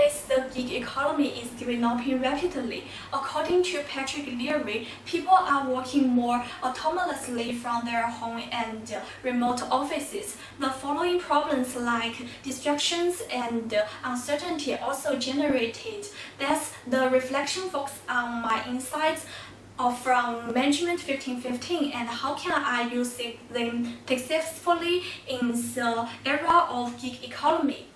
Nowadays, the gig economy is developing rapidly. According to Patrick Leary, people are working more autonomously from their home and remote offices. The following problems like distractions and uncertainty also generated. That's the reflection focus on my insights from Management 1515 and how can I use them successfully in the era of gig economy.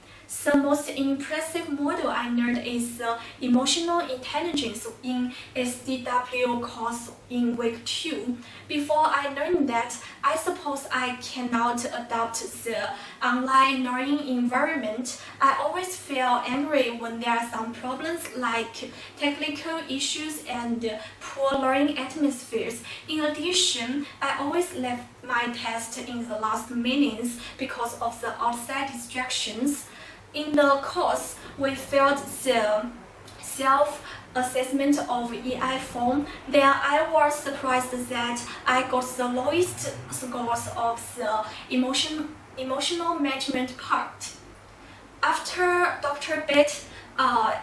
The most impressive model I learned is emotional intelligence in SDW course in week 2. Before I learned that, I suppose I cannot adopt the online learning environment. I always feel angry when there are some problems like technical issues and poor learning atmospheres. In addition, I always left my test in the last minutes because of the outside distractions. In the course, we filled the self-assessment of EI form. Then I was surprised that I got the lowest scores of the emotional management part. After Dr. Bett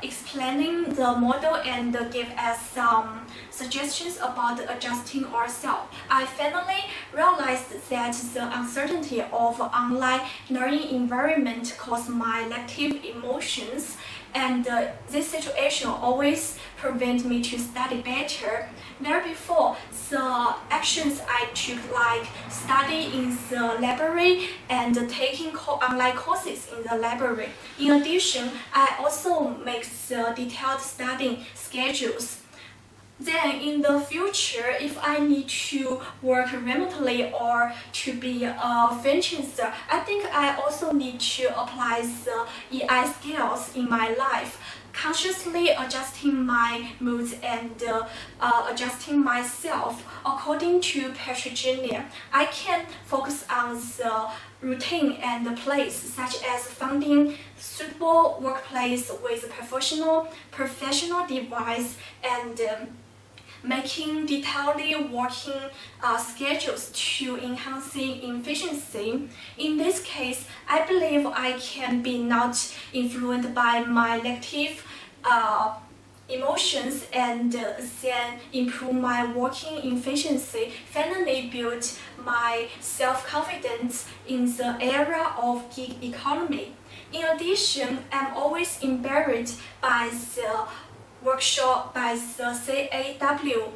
explaining the model and gave us some suggestions about adjusting ourselves, I finally realized that the uncertainty of online learning environment caused my negative emotions, and this situation always prevents me to study better. Therefore, the actions I took, like studying in the library and taking online courses in the library. In addition, I also make the detailed studying schedules. Then in the future, if I need to work remotely or to be a freelancer, I think I also need to apply the EI skills in my life, consciously adjusting my moods and adjusting myself. According to Patrick Jr., I can focus on the routine and the place, such as finding suitable workplace with professional device and making detailed working schedules to enhance efficiency. In this case, I believe I can be not influenced by my negative emotions and then improve my working efficiency, finally build my self-confidence in the era of gig economy. In addition, I'm always embarrassed by the workshop by the CAW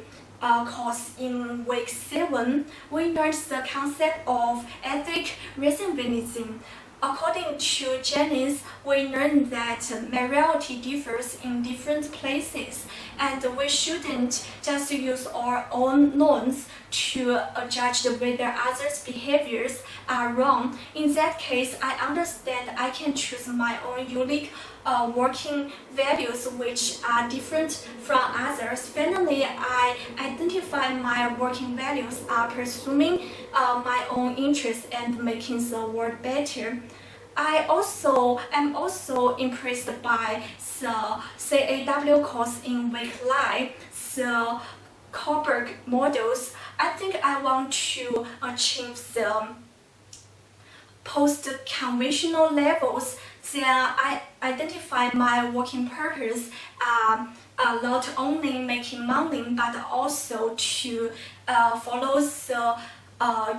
course in week 7. We learned the concept of ethic reasonablism. According to Janice, we learned that morality differs in different places, and we shouldn't just use our own norms to judge whether others' behaviors are wrong. In that case, I understand I can choose my own unique working values which are different from others. Finally, I identify my working values are pursuing my own interests and making the world better. I am also impressed by the CAW course in week 9, the Kohlberg models. I think I want to achieve the post-conventional levels. Then I identify my working purpose not only making money but also to follow the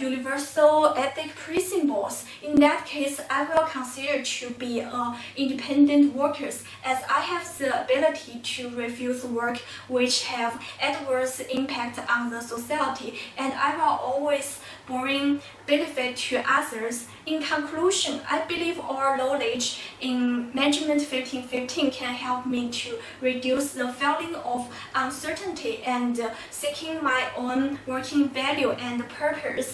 universal ethic principles. In that case, I will consider to be independent workers, as I have the ability to refuse work which have adverse impact on the society, and I will always bring benefit to others. In conclusion, I believe our knowledge in Management 1515 can help me to reduce the feeling of uncertainty and seeking my own working value and purpose.